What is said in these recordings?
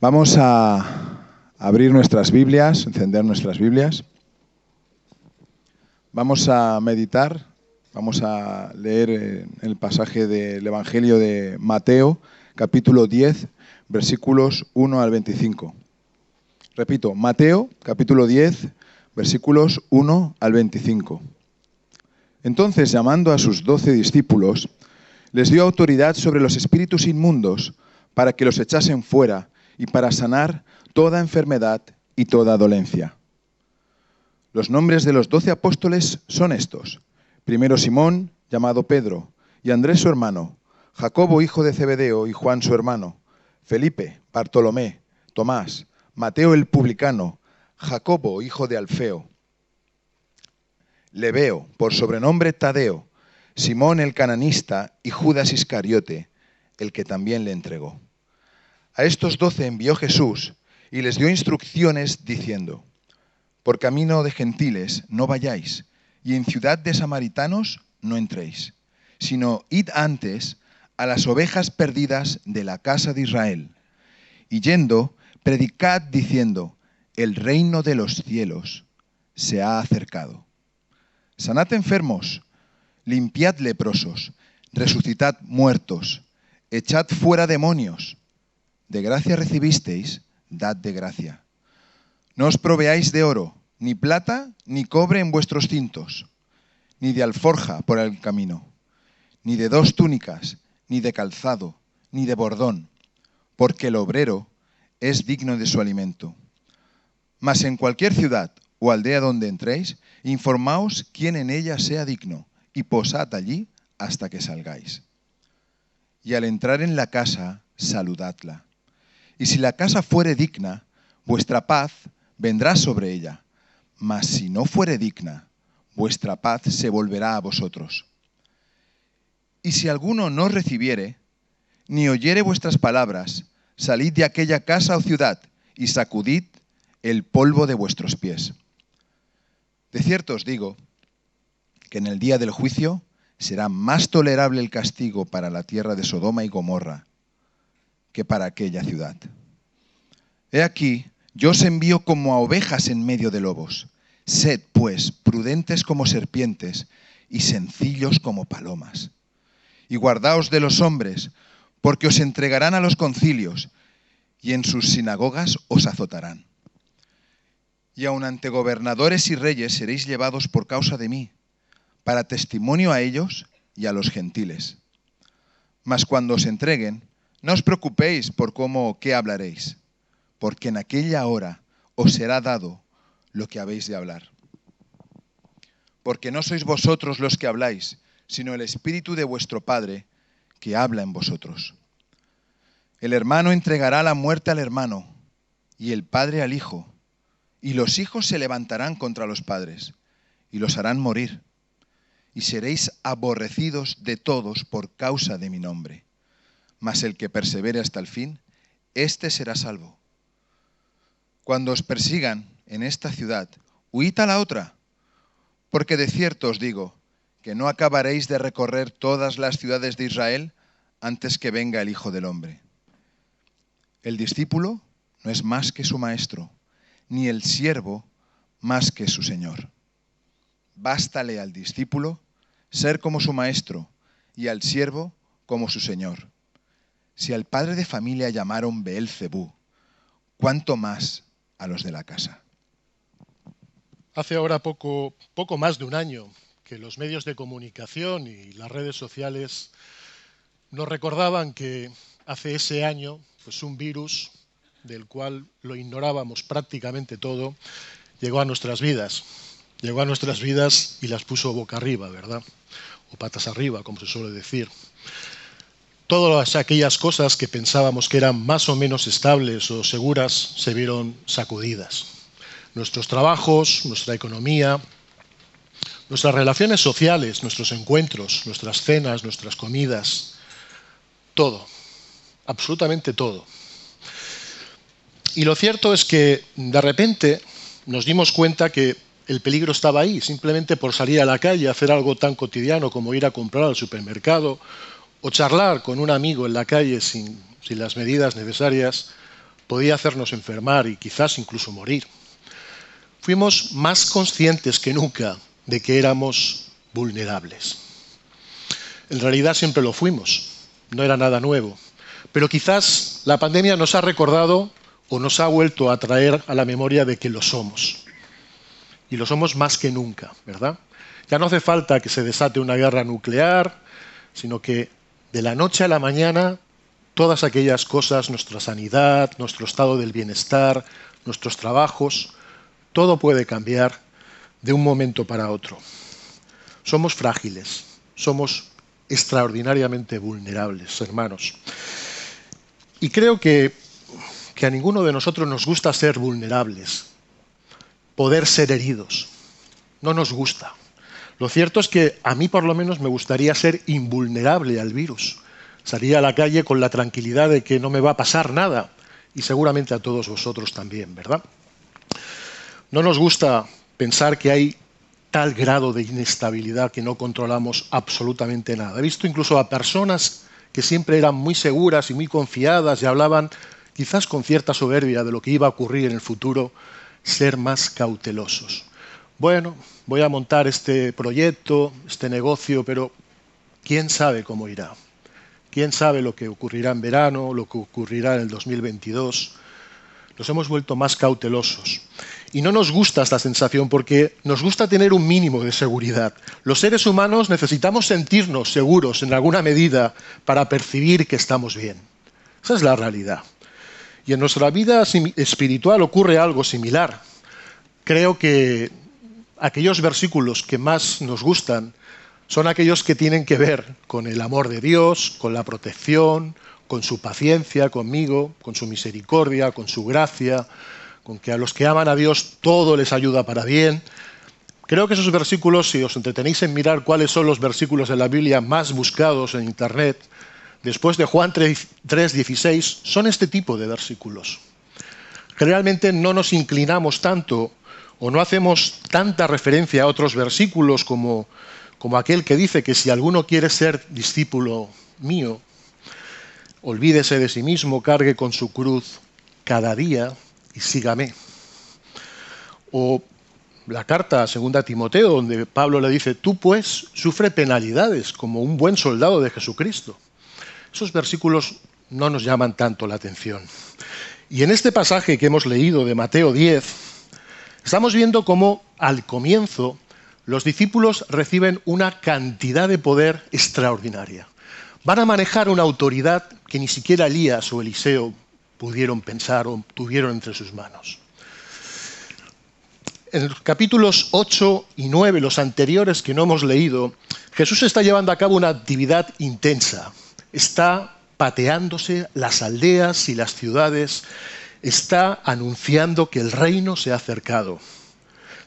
Vamos a abrir nuestras Biblias, encender nuestras Biblias. Vamos a meditar, vamos a leer el pasaje del Evangelio de Mateo, capítulo 10, versículos 1 al 25. Repito, Mateo, capítulo 10, versículos 1 al 25. Entonces, llamando a sus 12 discípulos, les dio autoridad sobre los espíritus inmundos para que los echasen fuera y para sanar toda enfermedad y toda dolencia. Los nombres de los 12 apóstoles son estos: primero Simón, llamado Pedro, y Andrés su hermano, Jacobo hijo de Zebedeo y Juan su hermano, Felipe, Bartolomé, Tomás, Mateo el publicano, Jacobo hijo de Alfeo, Lebeo, por sobrenombre Tadeo, Simón el cananista y Judas Iscariote, el que también le entregó. A estos 12 envió Jesús y les dio instrucciones diciendo: por camino de gentiles no vayáis, y en ciudad de samaritanos no entréis, sino id antes a las ovejas perdidas de la casa de Israel. Y yendo, predicad diciendo: el reino de los cielos se ha acercado. Sanad enfermos, limpiad leprosos, resucitad muertos, echad fuera demonios. De gracia recibisteis, dad de gracia. No os proveáis de oro, ni plata, ni cobre en vuestros cintos, ni de alforja por el camino, ni de 2 túnicas, ni de calzado, ni de bordón, porque el obrero es digno de su alimento. Mas en cualquier ciudad o aldea donde entréis, informaos quién en ella sea digno, y posad allí hasta que salgáis. Y al entrar en la casa, saludadla. Y si la casa fuere digna, vuestra paz vendrá sobre ella. Mas si no fuere digna, vuestra paz se volverá a vosotros. Y si alguno no os recibiere, ni oyere vuestras palabras, salid de aquella casa o ciudad y sacudid el polvo de vuestros pies. De cierto os digo que en el día del juicio será más tolerable el castigo para la tierra de Sodoma y Gomorra que para aquella ciudad. He aquí, yo os envío como a ovejas en medio de lobos. Sed, pues, prudentes como serpientes y sencillos como palomas. Y guardaos de los hombres, porque os entregarán a los concilios, y en sus sinagogas os azotarán. Y aun ante gobernadores y reyes seréis llevados por causa de mí, para testimonio a ellos y a los gentiles. Mas cuando os entreguen, no os preocupéis por cómo o qué hablaréis, porque en aquella hora os será dado lo que habéis de hablar. Porque no sois vosotros los que habláis, sino el Espíritu de vuestro Padre que habla en vosotros. El hermano entregará la muerte al hermano, y el padre al hijo, y los hijos se levantarán contra los padres, y los harán morir, y seréis aborrecidos de todos por causa de mi nombre. Mas el que persevere hasta el fin, éste será salvo. Cuando os persigan en esta ciudad, huid a la otra, porque de cierto os digo que no acabaréis de recorrer todas las ciudades de Israel antes que venga el Hijo del Hombre. El discípulo no es más que su maestro, ni el siervo más que su señor. Bástale al discípulo ser como su maestro y al siervo como su señor. Si al padre de familia llamaron Beelzebú, ¿cuánto más a los de la casa? Hace ahora poco más de un año que los medios de comunicación y las redes sociales nos recordaban que hace ese año, pues un virus del cual lo ignorábamos prácticamente todo, llegó a nuestras vidas. Llegó a nuestras vidas y las puso boca arriba, ¿verdad? O patas arriba, como se suele decir. Todas aquellas cosas que pensábamos que eran más o menos estables o seguras se vieron sacudidas. Nuestros trabajos, nuestra economía, nuestras relaciones sociales, nuestros encuentros, nuestras cenas, nuestras comidas, todo, absolutamente todo. Y lo cierto es que de repente nos dimos cuenta que el peligro estaba ahí, simplemente por salir a la calle, hacer algo tan cotidiano como ir a comprar al supermercado o charlar con un amigo en la calle sin las medidas necesarias, podía hacernos enfermar y quizás incluso morir. Fuimos más conscientes que nunca de que éramos vulnerables. En realidad siempre lo fuimos, no era nada nuevo. Pero quizás la pandemia nos ha recordado o nos ha vuelto a traer a la memoria de que lo somos. Y lo somos más que nunca, ¿verdad? Ya no hace falta que se desate una guerra nuclear, sino que de la noche a la mañana todas aquellas cosas, nuestra sanidad, nuestro estado del bienestar, nuestros trabajos, todo puede cambiar de un momento para otro. Somos frágiles, somos extraordinariamente vulnerables, hermanos. Y creo que a ninguno de nosotros nos gusta ser vulnerables, poder ser heridos. No nos gusta. Lo cierto es que a mí por lo menos me gustaría ser invulnerable al virus. Salir a la calle con la tranquilidad de que no me va a pasar nada. Y seguramente a todos vosotros también, ¿verdad? No nos gusta pensar que hay tal grado de inestabilidad que no controlamos absolutamente nada. He visto incluso a personas que siempre eran muy seguras y muy confiadas y hablaban quizás con cierta soberbia de lo que iba a ocurrir en el futuro, ser más cautelosos. Bueno, voy a montar este proyecto, este negocio, pero ¿quién sabe cómo irá? ¿Quién sabe lo que ocurrirá en verano, lo que ocurrirá en el 2022? Nos hemos vuelto más cautelosos. Y no nos gusta esta sensación porque nos gusta tener un mínimo de seguridad. Los seres humanos necesitamos sentirnos seguros en alguna medida para percibir que estamos bien. Esa es la realidad. Y en nuestra vida espiritual ocurre algo similar. Creo que aquellos versículos que más nos gustan son aquellos que tienen que ver con el amor de Dios, con la protección, con su paciencia conmigo, con su misericordia, con su gracia, con que a los que aman a Dios todo les ayuda para bien. Creo que esos versículos, si os entretenéis en mirar cuáles son los versículos de la Biblia más buscados en Internet, después de Juan 3:16, son este tipo de versículos. Realmente no nos inclinamos tanto o no hacemos tanta referencia a otros versículos como aquel que dice que si alguno quiere ser discípulo mío, olvídese de sí mismo, cargue con su cruz cada día y sígame. O la carta a 2 Timoteo, donde Pablo le dice, tú pues sufre penalidades como un buen soldado de Jesucristo. Esos versículos no nos llaman tanto la atención. Y en este pasaje que hemos leído de Mateo 10, estamos viendo cómo al comienzo los discípulos reciben una cantidad de poder extraordinaria. Van a manejar una autoridad que ni siquiera Elías o Eliseo pudieron pensar o tuvieron entre sus manos. En los capítulos 8 y 9, los anteriores que no hemos leído, Jesús está llevando a cabo una actividad intensa. Está pateándose las aldeas y las ciudades, está anunciando que el reino se ha acercado.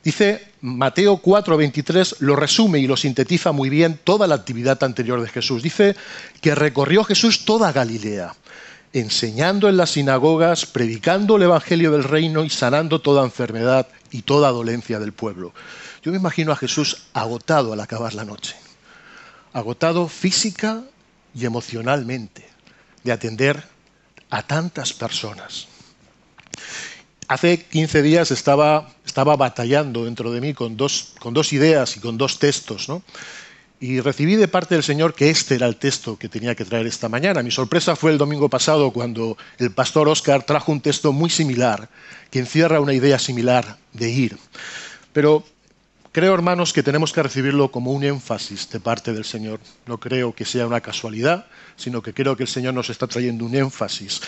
Dice Mateo 4:23, lo resume y lo sintetiza muy bien toda la actividad anterior de Jesús. Dice que recorrió Jesús toda Galilea, enseñando en las sinagogas, predicando el evangelio del reino y sanando toda enfermedad y toda dolencia del pueblo. Yo me imagino a Jesús agotado al acabar la noche, agotado física y emocionalmente de atender a tantas personas. Hace 15 días estaba batallando dentro de mí con dos ideas y con dos textos, ¿no? Y recibí de parte del Señor que este era el texto que tenía que traer esta mañana. Mi sorpresa fue el domingo pasado cuando el pastor Óscar trajo un texto muy similar, que encierra una idea similar de ir. Pero creo, hermanos, que tenemos que recibirlo como un énfasis de parte del Señor. No creo que sea una casualidad, sino que creo que el Señor nos está trayendo un énfasis.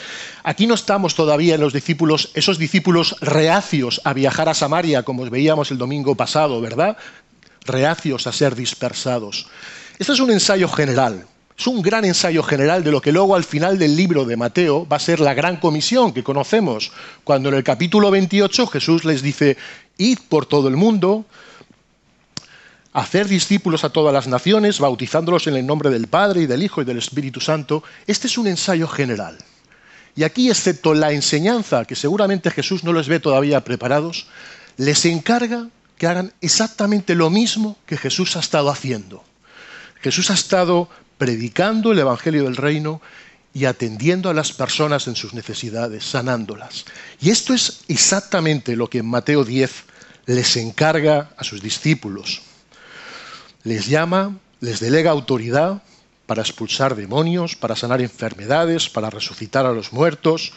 Aquí no estamos todavía en los discípulos, esos discípulos reacios a viajar a Samaria, como veíamos el domingo pasado, ¿verdad? Reacios a ser dispersados. Este es un ensayo general, es un gran ensayo general de lo que luego al final del libro de Mateo va a ser la gran comisión que conocemos, cuando en el capítulo 28 Jesús les dice, id por todo el mundo, hacer discípulos a todas las naciones, bautizándolos en el nombre del Padre y del Hijo y del Espíritu Santo. Este es un ensayo general. Y aquí, excepto la enseñanza, que seguramente Jesús no les ve todavía preparados, les encarga que hagan exactamente lo mismo que Jesús ha estado haciendo. Jesús ha estado predicando el Evangelio del Reino y atendiendo a las personas en sus necesidades, sanándolas. Y esto es exactamente lo que en Mateo 10 les encarga a sus discípulos. Les llama, les delega autoridad para expulsar demonios, para sanar enfermedades, para resucitar a los muertos.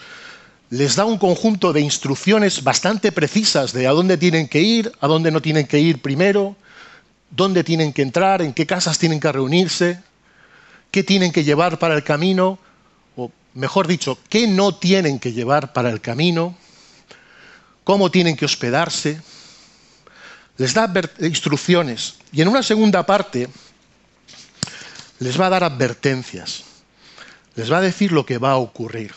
Les da un conjunto de instrucciones bastante precisas de a dónde tienen que ir, a dónde no tienen que ir primero, dónde tienen que entrar, en qué casas tienen que reunirse, qué tienen que llevar para el camino, o mejor dicho, qué no tienen que llevar para el camino, cómo tienen que hospedarse. Les da instrucciones y en una segunda parte les va a dar advertencias. Les va a decir lo que va a ocurrir.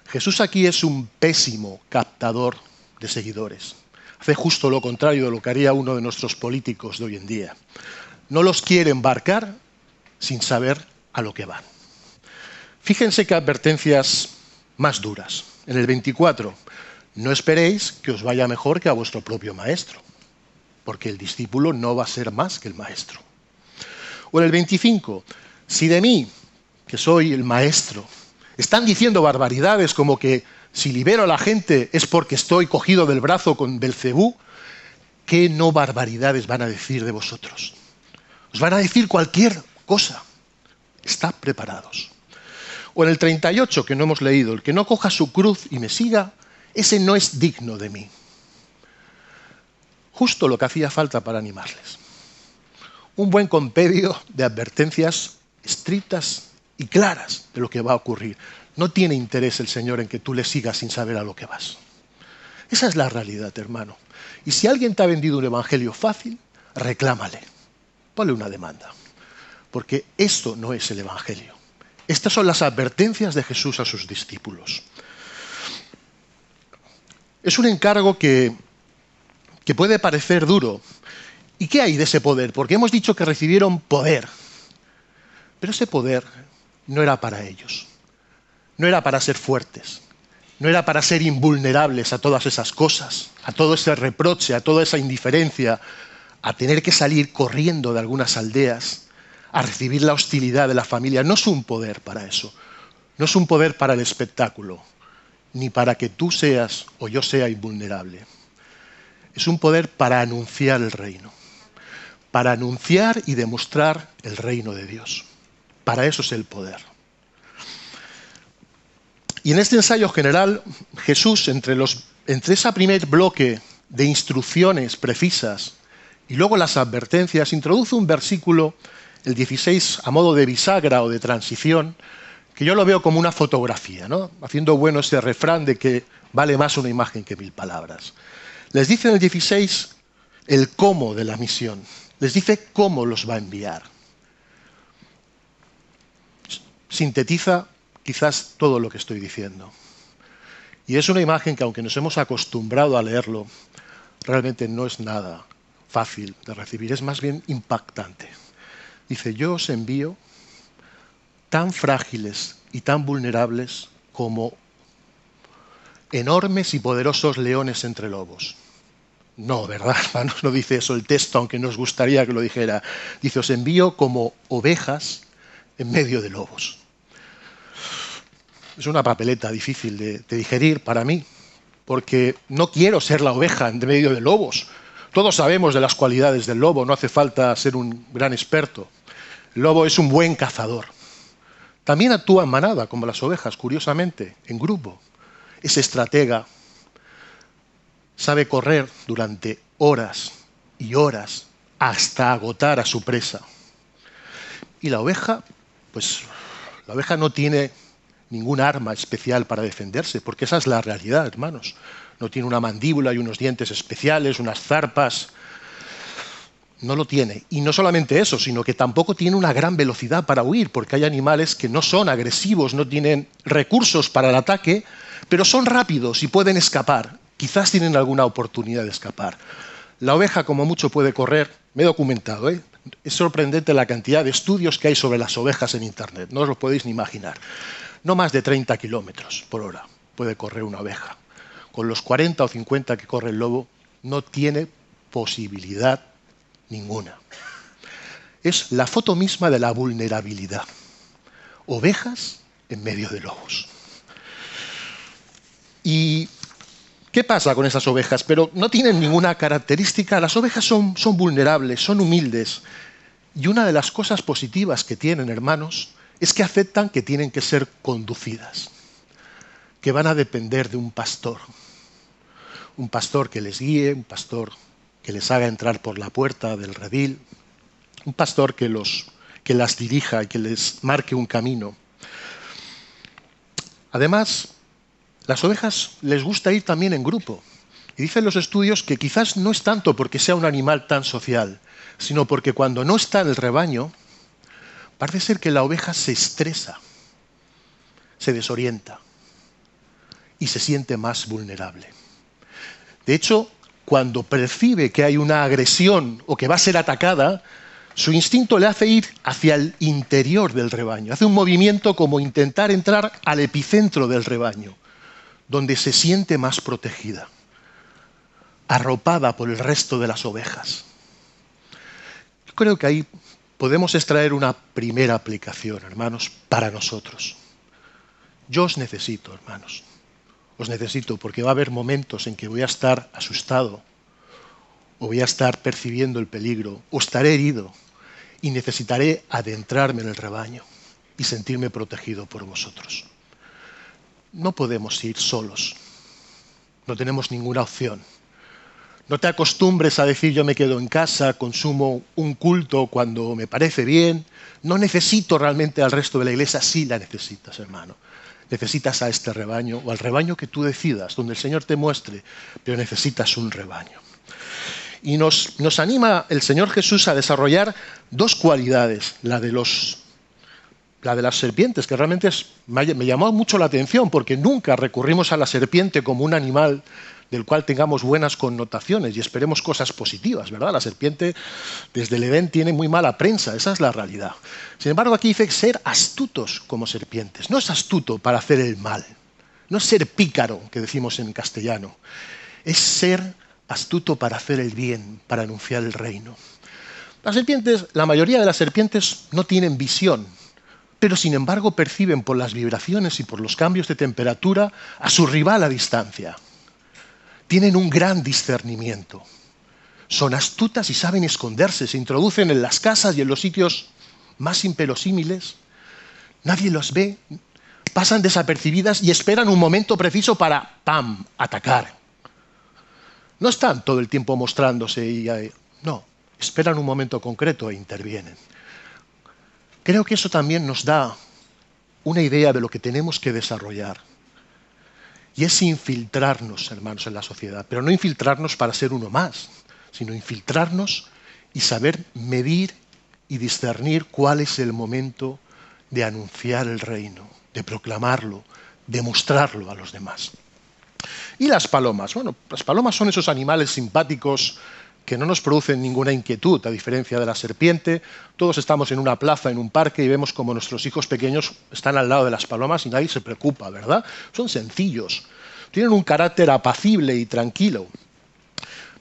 Jesús aquí es un pésimo captador de seguidores. Hace justo lo contrario de lo que haría uno de nuestros políticos de hoy en día. No los quiere embarcar sin saber a lo que van. Fíjense qué advertencias más duras. En el 24, no esperéis que os vaya mejor que a vuestro propio maestro, porque el discípulo no va a ser más que el maestro. O en el 25, si de mí, que soy el maestro, están diciendo barbaridades como que si libero a la gente es porque estoy cogido del brazo con Belcebú, ¿qué no barbaridades van a decir de vosotros? Os van a decir cualquier cosa. Estad preparados. O en el 38, que no hemos leído, el que no coja su cruz y me siga, ese no es digno de mí. Justo lo que hacía falta para animarles. Un buen compendio de advertencias estrictas y claras de lo que va a ocurrir. No tiene interés el Señor en que tú le sigas sin saber a lo que vas. Esa es la realidad, hermano. Y si alguien te ha vendido un evangelio fácil, reclámale. Ponle una demanda. Porque esto no es el evangelio. Estas son las advertencias de Jesús a sus discípulos. Es un encargo que puede parecer duro. ¿Y qué hay de ese poder? Porque hemos dicho que recibieron poder. Pero ese poder no era para ellos. No era para ser fuertes. No era para ser invulnerables a todas esas cosas, a todo ese reproche, a toda esa indiferencia, a tener que salir corriendo de algunas aldeas, a recibir la hostilidad de la familia. No es un poder para eso. No es un poder para el espectáculo, ni para que tú seas o yo sea invulnerable. Es un poder para anunciar el reino, para anunciar y demostrar el reino de Dios. Para eso es el poder. Y en este ensayo general, Jesús, entre ese primer bloque de instrucciones precisas y luego las advertencias, introduce un versículo, el 16, a modo de bisagra o de transición, que yo lo veo como una fotografía, ¿no? Haciendo bueno ese refrán de que vale más una imagen que 1000 palabras. Les dice en el 16 el cómo de la misión. Les dice cómo los va a enviar. Sintetiza quizás todo lo que estoy diciendo. Y es una imagen que, aunque nos hemos acostumbrado a leerlo, realmente no es nada fácil de recibir, es más bien impactante. Dice, yo os envío tan frágiles y tan vulnerables como enormes y poderosos leones entre lobos. No, ¿verdad, hermanos? No dice eso el texto, aunque nos gustaría que lo dijera. Dice, os envío como ovejas en medio de lobos. Es una papeleta difícil de digerir para mí, porque no quiero ser la oveja en medio de lobos. Todos sabemos de las cualidades del lobo, no hace falta ser un gran experto. El lobo es un buen cazador. También actúa en manada, como las ovejas, curiosamente, en grupo. Es estratega, sabe correr durante horas y horas hasta agotar a su presa. Y la oveja, pues la oveja no tiene ningún arma especial para defenderse, porque esa es la realidad, hermanos. No tiene una mandíbula y unos dientes especiales, unas zarpas. No lo tiene. Y no solamente eso, sino que tampoco tiene una gran velocidad para huir, porque hay animales que no son agresivos, no tienen recursos para el ataque, pero son rápidos y pueden escapar. Quizás tienen alguna oportunidad de escapar. La oveja, como mucho, puede correr. Me he documentado, ¿eh? Es sorprendente la cantidad de estudios que hay sobre las ovejas en Internet. No os lo podéis ni imaginar. No más de 30 kilómetros por hora puede correr una oveja. Con los 40 o 50 que corre el lobo, no tiene posibilidad ninguna. Es la foto misma de la vulnerabilidad. Ovejas en medio de lobos. ¿Y qué pasa con esas ovejas? Pero no tienen ninguna característica. Las ovejas son vulnerables, son humildes. Y una de las cosas positivas que tienen, hermanos, es que aceptan que tienen que ser conducidas, que van a depender de un pastor que les guíe, un pastor que les haga entrar por la puerta del redil, un pastor que las dirija y que les marque un camino. Además, las ovejas les gusta ir también en grupo. Y dicen los estudios que quizás no es tanto porque sea un animal tan social, sino porque cuando no está en el rebaño, parece ser que la oveja se estresa, se desorienta y se siente más vulnerable. De hecho, cuando percibe que hay una agresión o que va a ser atacada, su instinto le hace ir hacia el interior del rebaño. Hace un movimiento como intentar entrar al epicentro del rebaño, donde se siente más protegida, arropada por el resto de las ovejas. Yo creo que ahí podemos extraer una primera aplicación, hermanos, para nosotros. Yo os necesito, hermanos. Os necesito porque va a haber momentos en que voy a estar asustado, o voy a estar percibiendo el peligro, o estaré herido, y necesitaré adentrarme en el rebaño y sentirme protegido por vosotros. No podemos ir solos. No tenemos ninguna opción. No te acostumbres a decir yo me quedo en casa, consumo un culto cuando me parece bien. No necesito realmente al resto de la iglesia. Sí la necesitas, hermano. Necesitas a este rebaño o al rebaño que tú decidas, donde el Señor te muestre, pero necesitas un rebaño. Y nos anima el Señor Jesús a desarrollar dos cualidades. La de las serpientes, que realmente me llamó mucho la atención, porque nunca recurrimos a la serpiente como un animal del cual tengamos buenas connotaciones y esperemos cosas positivas, ¿verdad? La serpiente desde el Edén tiene muy mala prensa, esa es la realidad. Sin embargo, aquí dice ser astutos como serpientes. No es astuto para hacer el mal, no es ser pícaro, que decimos en castellano, es ser astuto para hacer el bien, para anunciar el reino. Las serpientes, la mayoría de las serpientes no tienen visión, pero sin embargo perciben por las vibraciones y por los cambios de temperatura a su rival a distancia. Tienen un gran discernimiento. Son astutas y saben esconderse, se introducen en las casas y en los sitios más inverosímiles. Nadie los ve, pasan desapercibidas y esperan un momento preciso para, ¡pam!, atacar. No están todo el tiempo mostrándose no, esperan un momento concreto e intervienen. Creo que eso también nos da una idea de lo que tenemos que desarrollar. Y es infiltrarnos, hermanos, en la sociedad. Pero no infiltrarnos para ser uno más, sino infiltrarnos y saber medir y discernir cuál es el momento de anunciar el reino, de proclamarlo, de mostrarlo a los demás. Y las palomas. Bueno, las palomas son esos animales simpáticos que no nos producen ninguna inquietud, a diferencia de la serpiente. Todos estamos en una plaza, en un parque, y vemos como nuestros hijos pequeños están al lado de las palomas y nadie se preocupa, ¿verdad? Son sencillos, tienen un carácter apacible y tranquilo,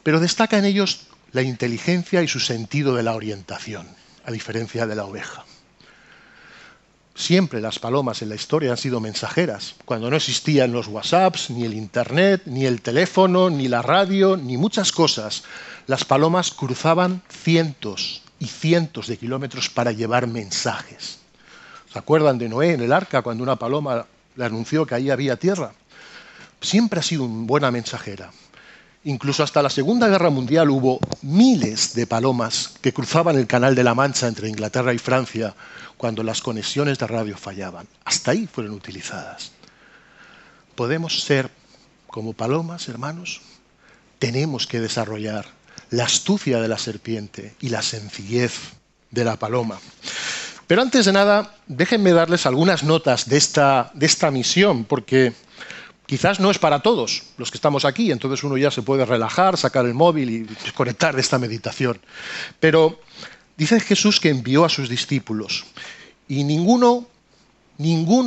pero destaca en ellos la inteligencia y su sentido de la orientación, a diferencia de la oveja. Siempre las palomas en la historia han sido mensajeras. Cuando no existían los WhatsApps, ni el Internet, ni el teléfono, ni la radio, ni muchas cosas, las palomas cruzaban cientos y cientos de kilómetros para llevar mensajes. ¿Se acuerdan de Noé en el arca cuando una paloma le anunció que ahí había tierra? Siempre ha sido una buena mensajera. Incluso hasta la Segunda Guerra Mundial hubo miles de palomas que cruzaban el Canal de la Mancha entre Inglaterra y Francia cuando las conexiones de radio fallaban. Hasta ahí fueron utilizadas. ¿Podemos ser como palomas, hermanos? Tenemos que desarrollar la astucia de la serpiente y la sencillez de la paloma. Pero antes de nada, déjenme darles algunas notas de esta misión, porque quizás no es para todos los que estamos aquí, entonces uno ya se puede relajar, sacar el móvil y desconectar de esta meditación. Pero dice Jesús que envió a sus discípulos y ninguno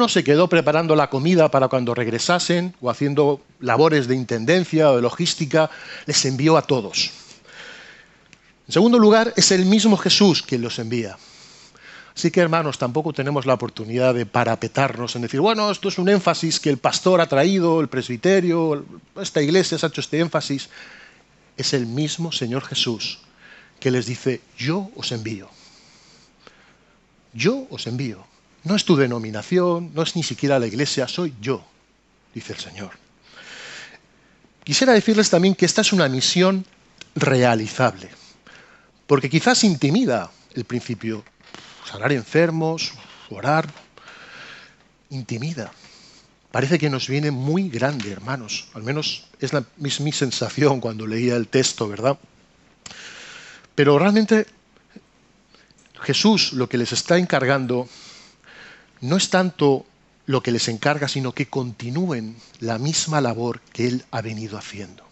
se quedó preparando la comida para cuando regresasen o haciendo labores de intendencia o de logística, les envió a todos. En segundo lugar, es el mismo Jesús quien los envía. Así que, hermanos, tampoco tenemos la oportunidad de parapetarnos en decir, bueno, esto es un énfasis que el pastor ha traído, el presbiterio, esta iglesia se ha hecho este énfasis. Es el mismo Señor Jesús que les dice, yo os envío. Yo os envío. No es tu denominación, no es ni siquiera la iglesia, soy yo, dice el Señor. Quisiera decirles también que esta es una misión realizable, porque quizás intimida el principio. Sanar enfermos, orar, intimida. Parece que nos viene muy grande, hermanos. Al menos es mi sensación cuando leía el texto, ¿verdad? Pero realmente Jesús lo que les está encargando no es tanto lo que les encarga, sino que continúen la misma labor que Él ha venido haciendo.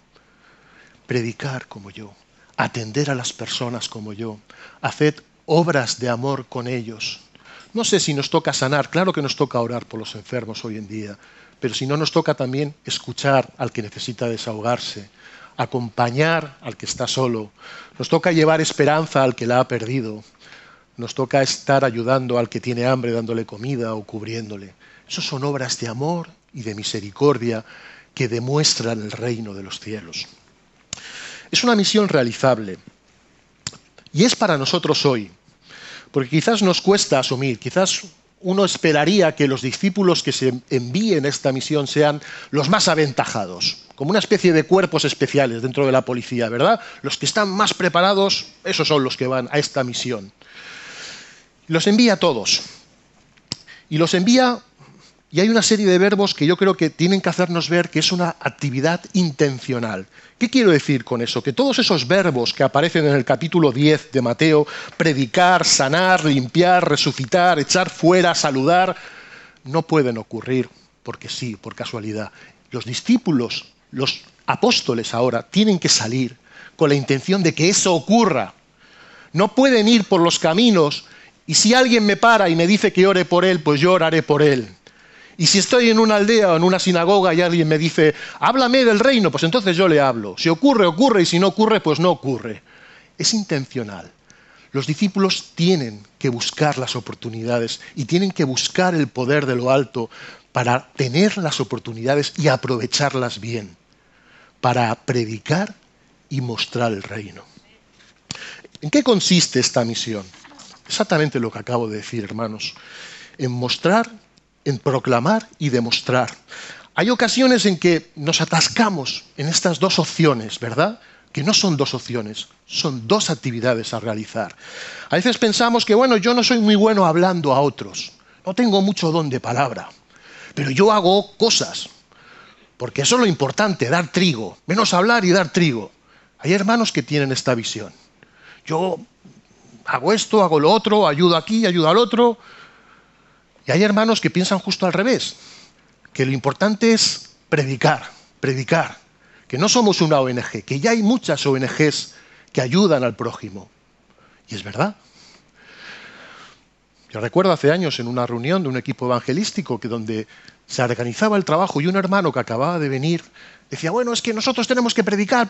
Predicar como yo, atender a las personas como yo, hacer obras de amor con ellos. No sé si nos toca sanar, claro que nos toca orar por los enfermos hoy en día, pero si no nos toca también escuchar al que necesita desahogarse, acompañar al que está solo, nos toca llevar esperanza al que la ha perdido, nos toca estar ayudando al que tiene hambre dándole comida o cubriéndole. Esas son obras de amor y de misericordia que demuestran el reino de los cielos. Es una misión realizable y es para nosotros hoy. Porque quizás nos cuesta asumir, quizás uno esperaría que los discípulos que se envíen a esta misión sean los más aventajados, como una especie de cuerpos especiales dentro de la policía, ¿verdad? Los que están más preparados, esos son los que van a esta misión. Los envía a todos. Y los envía, y hay una serie de verbos que yo creo que tienen que hacernos ver que es una actividad intencional. ¿Qué quiero decir con eso? Que todos esos verbos que aparecen en el capítulo 10 de Mateo, predicar, sanar, limpiar, resucitar, echar fuera, saludar, no pueden ocurrir porque sí, por casualidad. Los discípulos, los apóstoles ahora, tienen que salir con la intención de que eso ocurra. No pueden ir por los caminos y si alguien me para y me dice que ore por él, pues yo oraré por él. Y si estoy en una aldea o en una sinagoga y alguien me dice, háblame del reino, pues entonces yo le hablo. Si ocurre, ocurre, y si no ocurre, pues no ocurre. Es intencional. Los discípulos tienen que buscar las oportunidades y tienen que buscar el poder de lo alto para tener las oportunidades y aprovecharlas bien, para predicar y mostrar el reino. ¿En qué consiste esta misión? Exactamente lo que acabo de decir, hermanos. En mostrar, en proclamar y demostrar. Hay ocasiones en que nos atascamos en estas dos opciones, ¿verdad? Que no son dos opciones, son dos actividades a realizar. A veces pensamos que, bueno, yo no soy muy bueno hablando a otros, no tengo mucho don de palabra, pero yo hago cosas, porque eso es lo importante, dar trigo, menos hablar y dar trigo. Hay hermanos que tienen esta visión. Yo hago esto, hago lo otro, ayudo aquí, ayudo al otro. Y hay hermanos que piensan justo al revés, que lo importante es predicar, que no somos una ONG, que ya hay muchas ONGs que ayudan al prójimo. Y es verdad. Yo recuerdo hace años en una reunión de un equipo evangelístico que donde se organizaba el trabajo y un hermano que acababa de venir decía, bueno, es que nosotros tenemos que predicar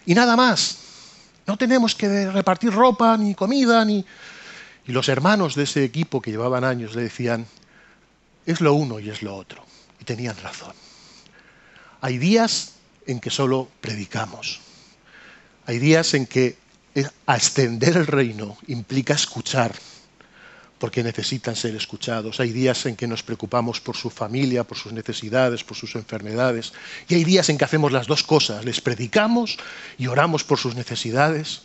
y nada más. No tenemos que repartir ropa, ni comida, ni... Y los hermanos de ese equipo que llevaban años le decían, es lo uno y es lo otro. Y tenían razón. Hay días en que solo predicamos. Hay días en que extender el reino implica escuchar, porque necesitan ser escuchados. Hay días en que nos preocupamos por su familia, por sus necesidades, por sus enfermedades. Y hay días en que hacemos las dos cosas. Les predicamos y oramos por sus necesidades.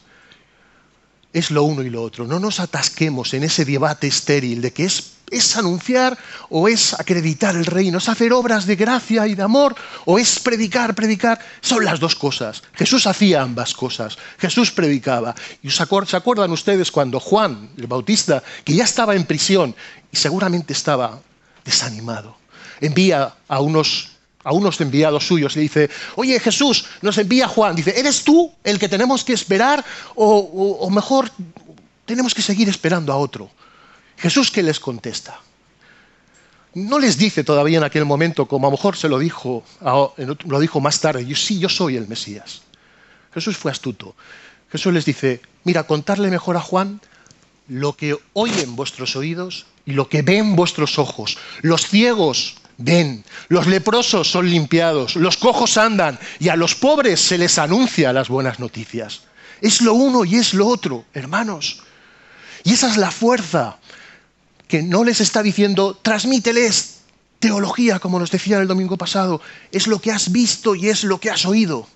Es lo uno y lo otro. No nos atasquemos en ese debate estéril de que es anunciar o es acreditar el reino, es hacer obras de gracia y de amor o es predicar. Son las dos cosas. Jesús hacía ambas cosas. Jesús predicaba. ¿Y se acuerdan ustedes cuando Juan, el Bautista, que ya estaba en prisión y seguramente estaba desanimado, envía a unos enviados suyos y dice, oye Jesús, nos envía Juan, dice, ¿eres tú el que tenemos que esperar o mejor tenemos que seguir esperando a otro? Jesús, ¿qué les contesta? No les dice todavía en aquel momento, como a lo mejor se lo dijo más tarde, yo soy el Mesías. Jesús fue astuto. Jesús les dice, mira, contarle mejor a Juan lo que oyen vuestros oídos y lo que ven vuestros ojos. Los ciegos ven, los leprosos son limpiados, los cojos andan y a los pobres se les anuncia las buenas noticias. Es lo uno y es lo otro, hermanos. Y esa es la fuerza que no les está diciendo, transmíteles teología, como nos decía el domingo pasado. Es lo que has visto y es lo que has oído.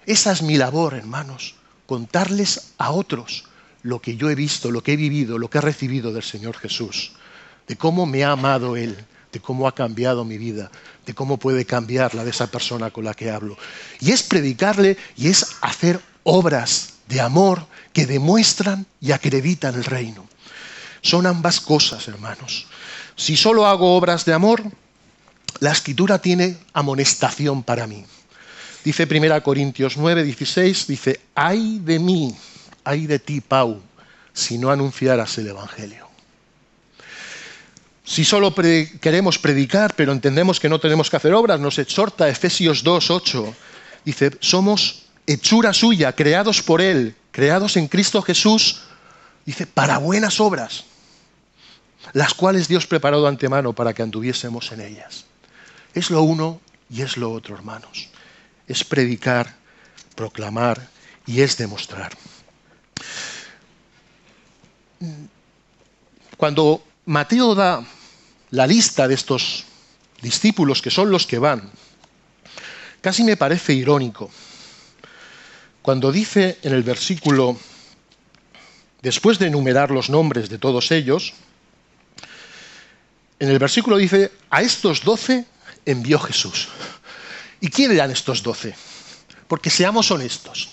Esa es mi labor, hermanos, contarles a otros lo que yo he visto, lo que he vivido, lo que he recibido del Señor Jesús, de cómo me ha amado Él, de cómo ha cambiado mi vida, de cómo puede cambiar la de esa persona con la que hablo. Y es predicarle y es hacer obras de amor que demuestran y acreditan el reino. Son ambas cosas, hermanos. Si solo hago obras de amor, la Escritura tiene amonestación para mí. Dice 1 Corintios 9, 16, dice, ay de mí, ay de ti, Pau, si no anunciaras el Evangelio. Si solo queremos predicar, pero entendemos que no tenemos que hacer obras, nos exhorta Efesios 2, 8. Dice, somos hechura suya, creados por Él, creados en Cristo Jesús, dice, para buenas obras, las cuales Dios preparó de antemano para que anduviésemos en ellas. Es lo uno y es lo otro, hermanos. Es predicar, proclamar y es demostrar. Cuando Mateo da la lista de estos discípulos, que son los que van, casi me parece irónico. Cuando dice en el versículo, después de enumerar los nombres de todos ellos, en el versículo dice, a estos 12 envió Jesús. ¿Y quién eran estos 12? Porque seamos honestos,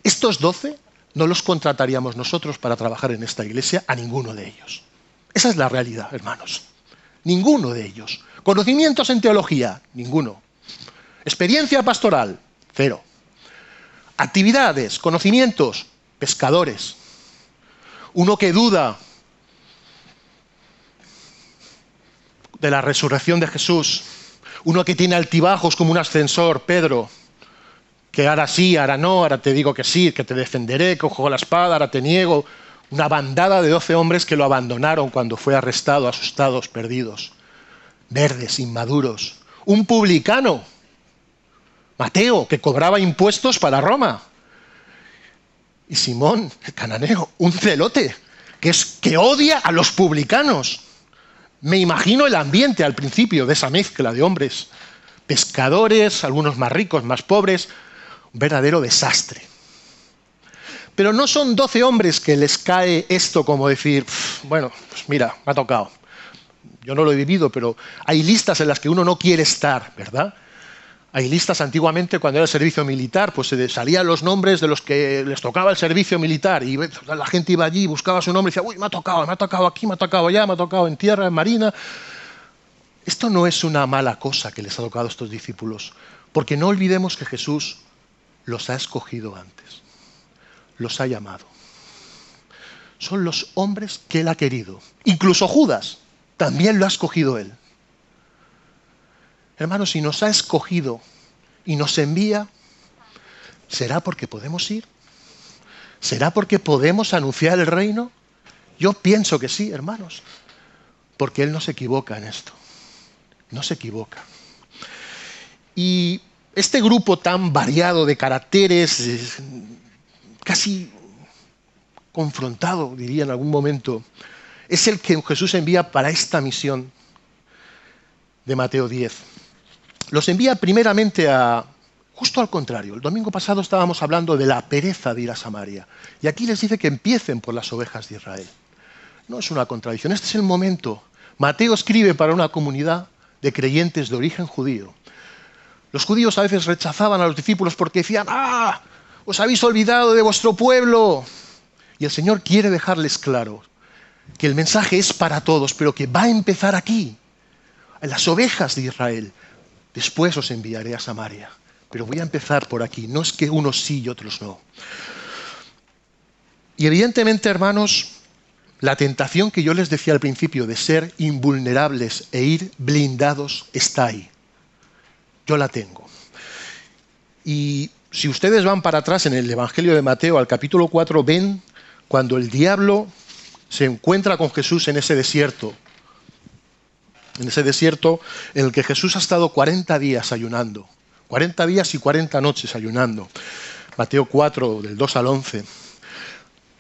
estos 12 no los contrataríamos nosotros para trabajar en esta iglesia a ninguno de ellos. Esa es la realidad, hermanos. Ninguno de ellos. Conocimientos en teología, ninguno. Experiencia pastoral, 0. Actividades, conocimientos, pescadores. Uno que duda de la resurrección de Jesús. Uno que tiene altibajos como un ascensor, Pedro, que ahora sí, ahora no, ahora te digo que sí, que te defenderé, que cojo la espada, ahora te niego. Una bandada de 12 hombres que lo abandonaron cuando fue arrestado, asustados, perdidos. Verdes, inmaduros. Un publicano, Mateo, que cobraba impuestos para Roma. Y Simón, el cananeo, un celote, que odia a los publicanos. Me imagino el ambiente al principio de esa mezcla de hombres, pescadores, algunos más ricos, más pobres, un verdadero desastre. Pero no son 12 hombres que les cae esto como decir, bueno, pues mira, me ha tocado. Yo no lo he vivido, pero hay listas en las que uno no quiere estar, ¿verdad? Hay listas antiguamente cuando era el servicio militar, pues se salían los nombres de los que les tocaba el servicio militar y la gente iba allí, buscaba su nombre y decía, uy, me ha tocado aquí, me ha tocado allá, me ha tocado en tierra, en marina. Esto no es una mala cosa que les ha tocado a estos discípulos, porque no olvidemos que Jesús los ha escogido antes, los ha llamado. Son los hombres que Él ha querido. Incluso Judas también lo ha escogido Él. Hermanos, si nos ha escogido y nos envía, ¿será porque podemos ir? ¿Será porque podemos anunciar el reino? Yo pienso que sí, hermanos, porque Él no se equivoca en esto. No se equivoca. Y este grupo tan variado de caracteres, casi confrontado, diría en algún momento, es el que Jesús envía para esta misión de Mateo 10. Los envía primeramente justo al contrario. El domingo pasado estábamos hablando de la pereza de ir a Samaria. Y aquí les dice que empiecen por las ovejas de Israel. No es una contradicción, este es el momento. Mateo escribe para una comunidad de creyentes de origen judío. Los judíos a veces rechazaban a los discípulos porque decían, os habéis olvidado de vuestro pueblo. Y el Señor quiere dejarles claro que el mensaje es para todos, pero que va a empezar aquí, en las ovejas de Israel. Después os enviaré a Samaria, pero voy a empezar por aquí. No es que unos sí y otros no. Y evidentemente, hermanos, la tentación que yo les decía al principio de ser invulnerables e ir blindados está ahí. Yo la tengo. Y si ustedes van para atrás en el Evangelio de Mateo, al capítulo 4, ven cuando el diablo se encuentra con Jesús en ese desierto en el que Jesús ha estado 40 días ayunando, 40 días y 40 noches ayunando. Mateo 4, del 2 al 11.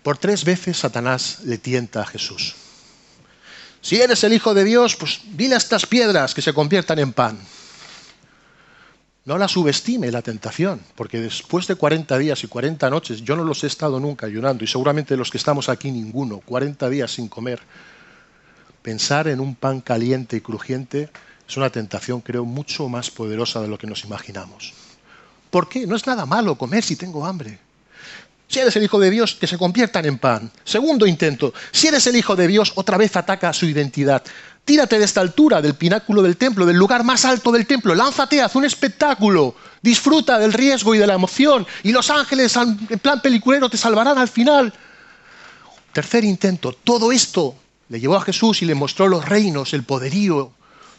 Por 3 veces Satanás le tienta a Jesús. Si eres el Hijo de Dios, pues dile a estas piedras que se conviertan en pan. No la subestime la tentación, porque después de 40 días y 40 noches, yo no los he estado nunca ayunando, y seguramente los que estamos aquí ninguno, 40 días sin comer. Pensar en un pan caliente y crujiente es una tentación, creo, mucho más poderosa de lo que nos imaginamos. ¿Por qué? No es nada malo comer si tengo hambre. Si eres el Hijo de Dios, que se conviertan en pan. Segundo intento. Si eres el Hijo de Dios, otra vez ataca a su identidad. Tírate de esta altura, del pináculo del templo, del lugar más alto del templo. Lánzate, haz un espectáculo. Disfruta del riesgo y de la emoción. Y los ángeles, en plan peliculero, te salvarán al final. Tercer intento. Todo esto le llevó a Jesús y le mostró los reinos, el poderío.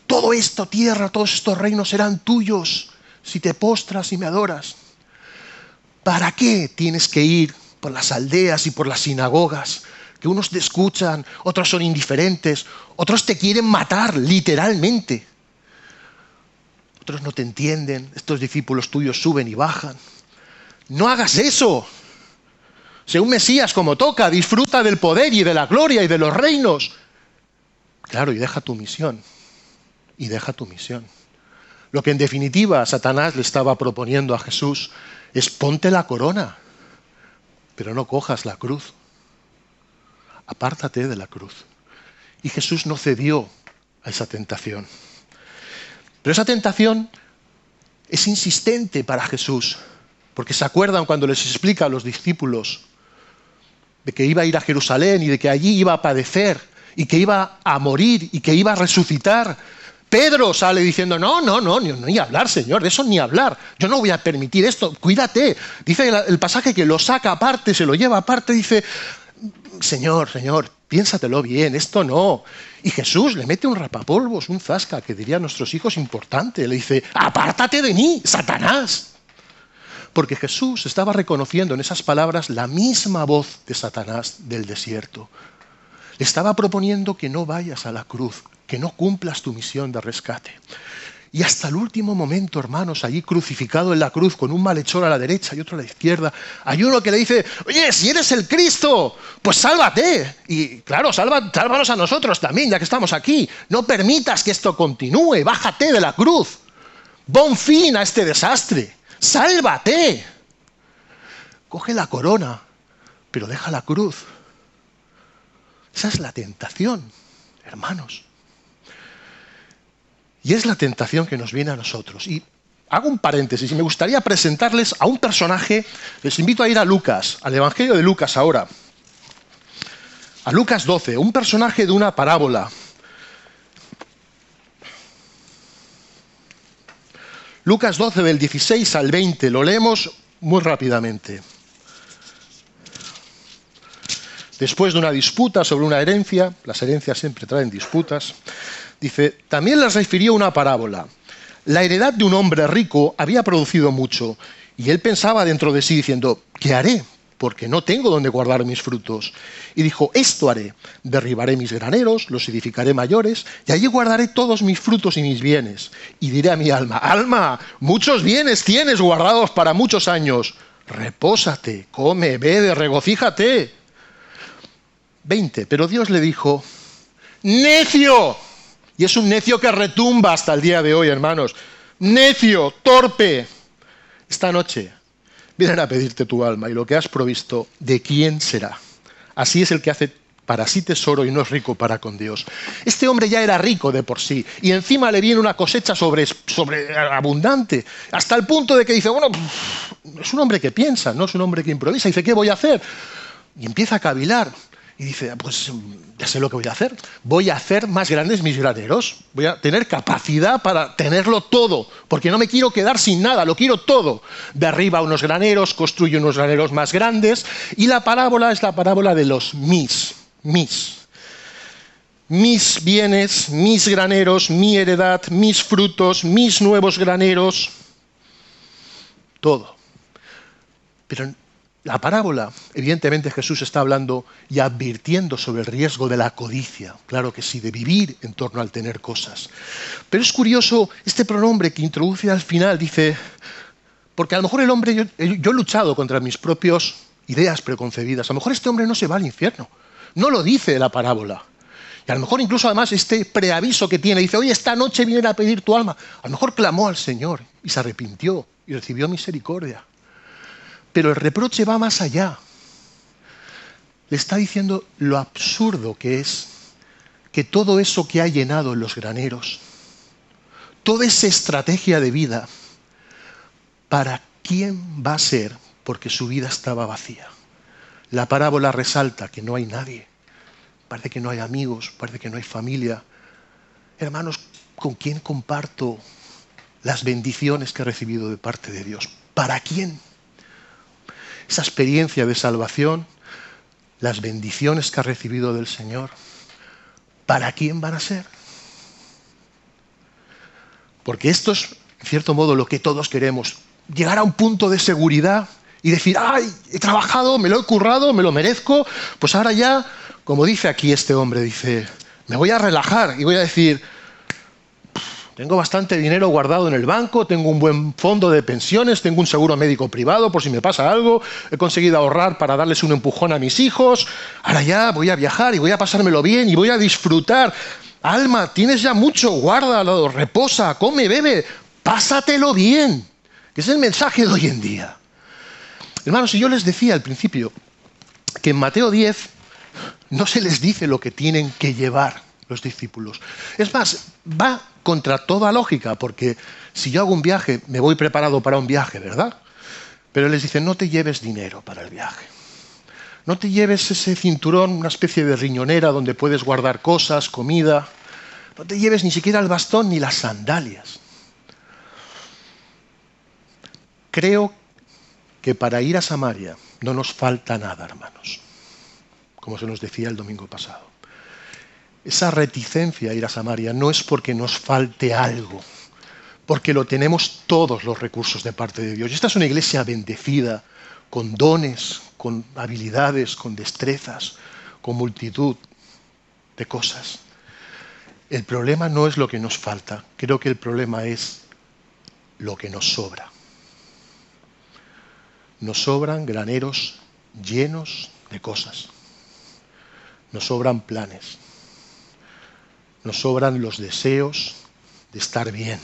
Todo esto, tierra, todos estos reinos serán tuyos si te postras y me adoras. ¿Para qué tienes que ir por las aldeas y por las sinagogas? Que unos te escuchan, otros son indiferentes, otros te quieren matar, literalmente. Otros no te entienden, estos discípulos tuyos suben y bajan. No hagas eso. Sé un Mesías como toca, disfruta del poder y de la gloria y de los reinos. Claro, y deja tu misión. Y deja tu misión. Lo que en definitiva Satanás le estaba proponiendo a Jesús es: ponte la corona, pero no cojas la cruz. Apártate de la cruz. Y Jesús no cedió a esa tentación. Pero esa tentación es insistente para Jesús, porque se acuerdan cuando les explica a los discípulos de que iba a ir a Jerusalén y de que allí iba a padecer y que iba a morir y que iba a resucitar. Pedro sale diciendo: no, ni hablar, Señor, de eso ni hablar. Yo no voy a permitir esto, cuídate. Dice el pasaje que lo saca aparte, se lo lleva aparte, dice: Señor, piénsatelo bien, esto no. Y Jesús le mete un rapapolvos, un zasca, que dirían nuestros hijos importante. Le dice: apártate de mí, Satanás. Porque Jesús estaba reconociendo en esas palabras la misma voz de Satanás del desierto. Le estaba proponiendo que no vayas a la cruz, que no cumplas tu misión de rescate. Y hasta el último momento, hermanos, allí crucificado en la cruz, con un malhechor a la derecha y otro a la izquierda, hay uno que le dice: oye, si eres el Cristo, pues sálvate. Y claro, sálvanos a nosotros también, ya que estamos aquí. No permitas que esto continúe, bájate de la cruz. Pon fin a este desastre, sálvate. Coge la corona, pero deja la cruz. Esa es la tentación, hermanos. Y es la tentación que nos viene a nosotros. Y hago un paréntesis y me gustaría presentarles a un personaje. Les invito a ir a Lucas, al Evangelio de Lucas ahora. A Lucas 12, un personaje de una parábola. Lucas 12, del 16 al 20, lo leemos muy rápidamente. Después de una disputa sobre una herencia, las herencias siempre traen disputas, dice: también les refirió una parábola. La heredad de un hombre rico había producido mucho, y él pensaba dentro de sí diciendo: ¿qué haré? Porque no tengo donde guardar mis frutos. Y dijo: esto haré, derribaré mis graneros, los edificaré mayores, y allí guardaré todos mis frutos y mis bienes. Y diré a mi alma: alma, muchos bienes tienes guardados para muchos años. Repósate, come, bebe, regocíjate. 20. Pero Dios le dijo: ¡necio! Y es un necio que retumba hasta el día de hoy, hermanos. Necio, torpe. Esta noche vienen a pedirte tu alma, y lo que has provisto, ¿de quién será? Así es el que hace para sí tesoro y no es rico para con Dios. Este hombre ya era rico de por sí, y encima le viene una cosecha sobre abundante, hasta el punto de que dice: bueno, es un hombre que piensa, no es un hombre que improvisa. Dice: ¿qué voy a hacer? Y empieza a cavilar. Y dice: pues ya sé lo que voy a hacer. Voy a hacer más grandes mis graneros. Voy a tener capacidad para tenerlo todo, porque no me quiero quedar sin nada, lo quiero todo. Derriba unos graneros, construye unos graneros más grandes. Y la parábola es la parábola de los mis bienes, mis graneros, mi heredad, mis frutos, mis nuevos graneros. Todo. Pero La parábola, evidentemente Jesús está hablando y advirtiendo sobre el riesgo de la codicia, claro que sí, de vivir en torno al tener cosas. Pero es curioso este pronombre que introduce al final, dice, porque a lo mejor el hombre, yo he luchado contra mis propias ideas preconcebidas, a lo mejor este hombre no se va al infierno, no lo dice la parábola. Y a lo mejor incluso además este preaviso que tiene, dice, oye, esta noche vienen a pedir tu alma. A lo mejor clamó al Señor y se arrepintió y recibió misericordia. Pero el reproche va más allá. Le está diciendo lo absurdo que es que todo eso que ha llenado en los graneros, toda esa estrategia de vida, ¿para quién va a ser? Porque su vida estaba vacía. La parábola resalta que no hay nadie. Parece que no hay amigos, parece que no hay familia. Hermanos, ¿con quién comparto las bendiciones que he recibido de parte de Dios? ¿Para quién? Esa experiencia de salvación, las bendiciones que ha recibido del Señor, ¿para quién van a ser? Porque esto es, en cierto modo, lo que todos queremos. Llegar a un punto de seguridad y decir, ¡ay, he trabajado, me lo he currado, me lo merezco! Pues ahora ya, como dice aquí este hombre, dice, me voy a relajar y voy a decir, tengo bastante dinero guardado en el banco, tengo un buen fondo de pensiones, tengo un seguro médico privado por si me pasa algo, he conseguido ahorrar para darles un empujón a mis hijos, ahora ya voy a viajar y voy a pasármelo bien y voy a disfrutar. Alma, tienes ya mucho, guárdalo, reposa, come, bebe, pásatelo bien, que es el mensaje de hoy en día. Hermanos, si yo les decía al principio que en Mateo 10 no se les dice lo que tienen que llevar los discípulos. Es más, va contra toda lógica, porque si yo hago un viaje, me voy preparado para un viaje, ¿verdad? Pero les dicen, no te lleves dinero para el viaje. No te lleves ese cinturón, una especie de riñonera donde puedes guardar cosas, comida. No te lleves ni siquiera el bastón ni las sandalias. Creo que para ir a Samaria no nos falta nada, hermanos, como se nos decía el domingo pasado. Esa reticencia a ir a Samaria no es porque nos falte algo, porque lo tenemos todos los recursos de parte de Dios. Y esta es una iglesia bendecida, con dones, con habilidades, con destrezas, con multitud de cosas. El problema no es lo que nos falta, creo que el problema es lo que nos sobra. Nos sobran graneros llenos de cosas. Nos sobran planes. Nos sobran los deseos de estar bien.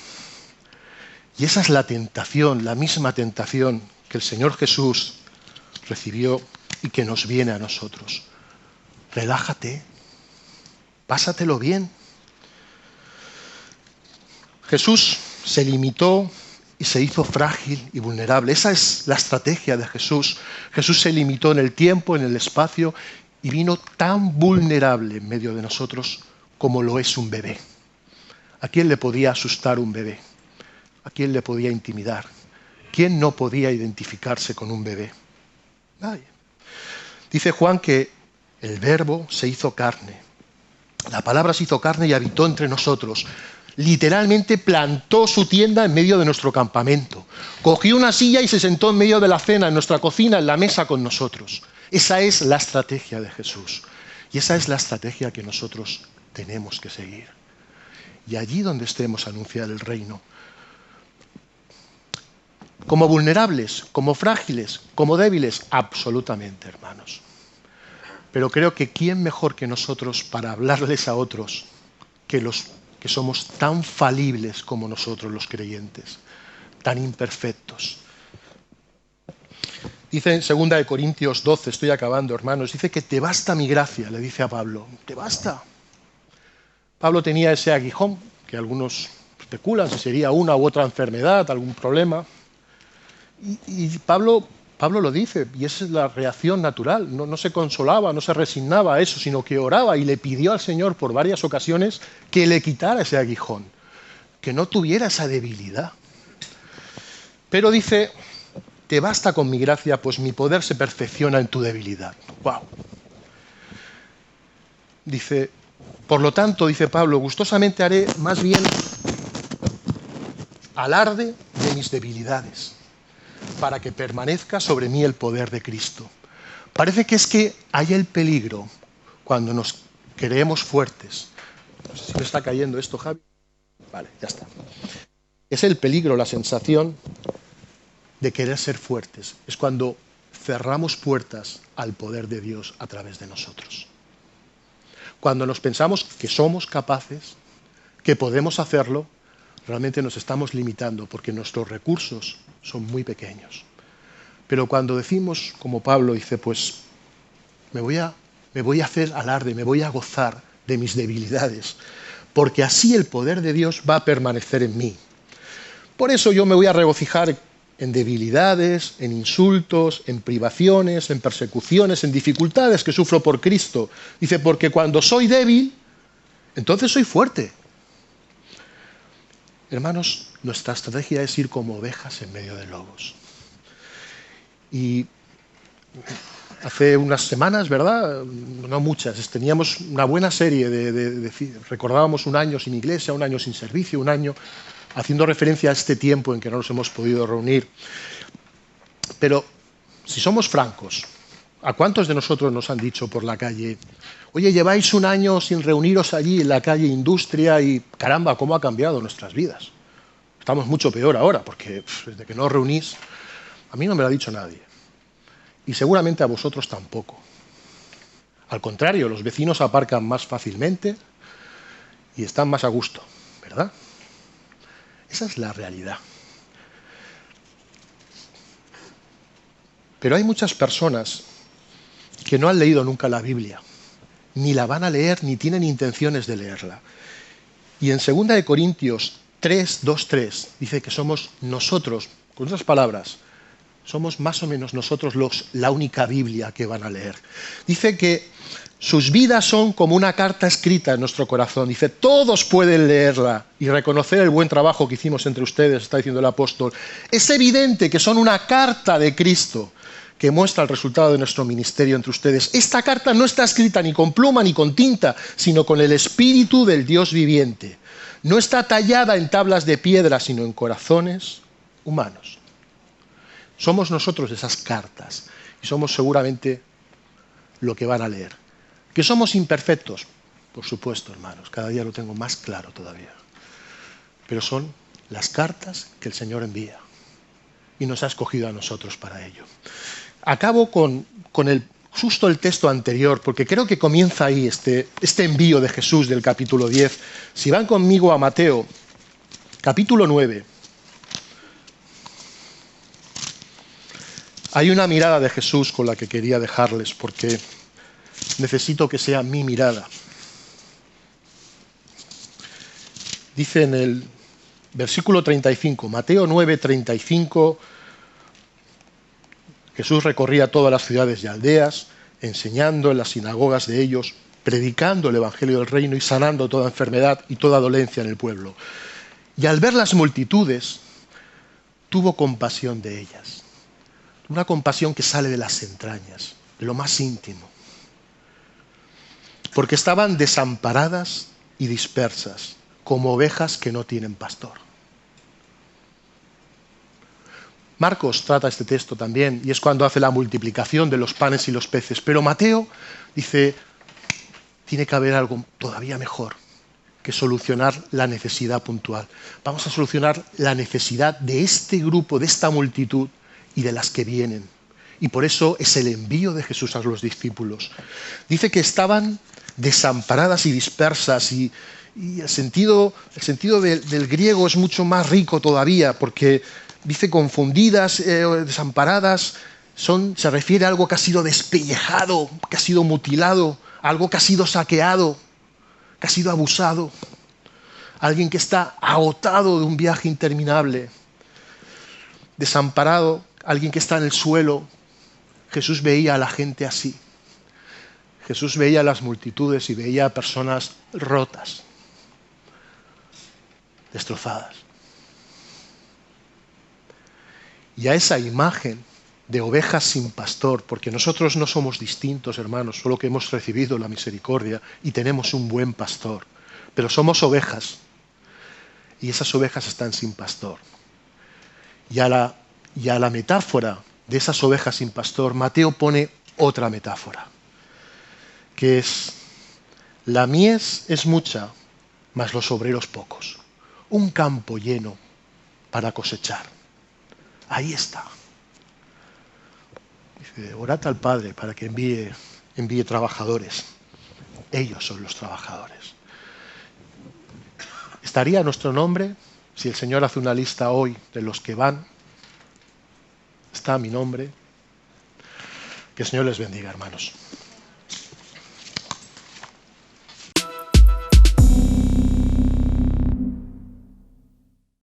Y esa es la tentación, la misma tentación que el Señor Jesús recibió y que nos viene a nosotros. Relájate, pásatelo bien. Jesús se limitó y se hizo frágil y vulnerable. Esa es la estrategia de Jesús. Jesús se limitó en el tiempo, en el espacio, y vino tan vulnerable en medio de nosotros como lo es un bebé. ¿A quién le podía asustar un bebé? ¿A quién le podía intimidar? ¿Quién no podía identificarse con un bebé? Nadie. Dice Juan que el Verbo se hizo carne. La palabra se hizo carne y habitó entre nosotros. Literalmente plantó su tienda en medio de nuestro campamento. Cogió una silla y se sentó en medio de la cena, en nuestra cocina, en la mesa con nosotros. Esa es la estrategia de Jesús. Y esa es la estrategia que nosotros tenemos que seguir. Y allí donde estemos a anunciar el reino. Como vulnerables, como frágiles, como débiles, absolutamente, hermanos. Pero creo que ¿quién mejor que nosotros para hablarles a otros que los que somos tan falibles como nosotros los creyentes, tan imperfectos? Dice en 2 Corintios 12, estoy acabando, hermanos, dice que te basta mi gracia, le dice a Pablo, te basta. Pablo tenía ese aguijón, que algunos especulan si sería una u otra enfermedad, algún problema. Y Pablo lo dice, y esa es la reacción natural. No se consolaba, no se resignaba a eso, sino que oraba y le pidió al Señor por varias ocasiones que le quitara ese aguijón, que no tuviera esa debilidad. Pero dice, te basta con mi gracia, pues mi poder se perfecciona en tu debilidad. ¡Wow! Dice, por lo tanto, dice Pablo, gustosamente haré más bien alarde de mis debilidades, para que permanezca sobre mí el poder de Cristo. Parece que es que hay el peligro cuando nos creemos fuertes. No sé si me está cayendo esto, Javi. Vale, ya está. Es el peligro, la sensación de querer ser fuertes. Es cuando cerramos puertas al poder de Dios a través de nosotros. Cuando nos pensamos que somos capaces, que podemos hacerlo, realmente nos estamos limitando porque nuestros recursos son muy pequeños. Pero cuando decimos, como Pablo dice, pues me voy a hacer alarde, me voy a gozar de mis debilidades, porque así el poder de Dios va a permanecer en mí. Por eso yo me voy a regocijar en debilidades, en insultos, en privaciones, en persecuciones, en dificultades que sufro por Cristo. Dice, porque cuando soy débil, entonces soy fuerte. Hermanos, nuestra estrategia es ir como ovejas en medio de lobos. Y hace unas semanas, ¿verdad? No muchas, teníamos una buena serie recordábamos un año sin iglesia, un año sin servicio, un año haciendo referencia a este tiempo en que no nos hemos podido reunir. Pero, si somos francos, ¿a cuántos de nosotros nos han dicho por la calle, oye, lleváis un año sin reuniros allí en la calle Industria y, caramba, cómo ha cambiado nuestras vidas? Estamos mucho peor ahora, porque desde que no os reunís, a mí no me lo ha dicho nadie. Y seguramente a vosotros tampoco. Al contrario, los vecinos aparcan más fácilmente y están más a gusto, ¿verdad? Esa es la realidad. Pero hay muchas personas que no han leído nunca la Biblia, ni la van a leer, ni tienen intenciones de leerla. Y en 2 Corintios 3, 2, 3 dice que somos nosotros, con otras palabras, somos más o menos nosotros la única Biblia que van a leer. Dice que sus vidas son como una carta escrita en nuestro corazón. Dice, todos pueden leerla y reconocer el buen trabajo que hicimos entre ustedes, está diciendo el apóstol. Es evidente que son una carta de Cristo que muestra el resultado de nuestro ministerio entre ustedes. Esta carta no está escrita ni con pluma ni con tinta, sino con el Espíritu del Dios viviente. No está tallada en tablas de piedra, sino en corazones humanos. Somos nosotros esas cartas y somos seguramente lo que van a leer. ¿Que somos imperfectos? Por supuesto, hermanos, cada día lo tengo más claro todavía. Pero son las cartas que el Señor envía y nos ha escogido a nosotros para ello. Acabo con justo el texto anterior, porque creo que comienza ahí este envío de Jesús del capítulo 10. Si van conmigo a Mateo, capítulo 9, hay una mirada de Jesús con la que quería dejarles, porque necesito que sea mi mirada. Dice en el versículo 35, Mateo 9, 35, Jesús recorría todas las ciudades y aldeas, enseñando en las sinagogas de ellos, predicando el evangelio del reino y sanando toda enfermedad y toda dolencia en el pueblo. Y al ver las multitudes, tuvo compasión de ellas. Una compasión que sale de las entrañas, de lo más íntimo. Porque estaban desamparadas y dispersas, como ovejas que no tienen pastor. Marcos trata este texto también, y es cuando hace la multiplicación de los panes y los peces. Pero Mateo dice, tiene que haber algo todavía mejor que solucionar la necesidad puntual. Vamos a solucionar la necesidad de este grupo, de esta multitud y de las que vienen. Y por eso es el envío de Jesús a los discípulos. Dice que estaban desamparadas y dispersas, y el sentido del griego es mucho más rico todavía, porque dice confundidas, desamparadas, se refiere a algo que ha sido despellejado, que ha sido mutilado, algo que ha sido saqueado, que ha sido abusado, alguien que está agotado de un viaje interminable, desamparado, alguien que está en el suelo. Jesús veía a la gente así. Jesús veía a las multitudes y veía a personas rotas, destrozadas. Y a esa imagen de ovejas sin pastor, porque nosotros no somos distintos, hermanos, solo que hemos recibido la misericordia y tenemos un buen pastor, pero somos ovejas y esas ovejas están sin pastor. Y a la Y a la metáfora de esas ovejas sin pastor, Mateo pone otra metáfora, que es: la mies es mucha, mas los obreros pocos. Un campo lleno para cosechar. Ahí está. Dice: orad al Padre para que envíe trabajadores. Ellos son los trabajadores. ¿Estaría nuestro nombre si el Señor hace una lista hoy de los que van? Está mi nombre. Que el Señor les bendiga, hermanos.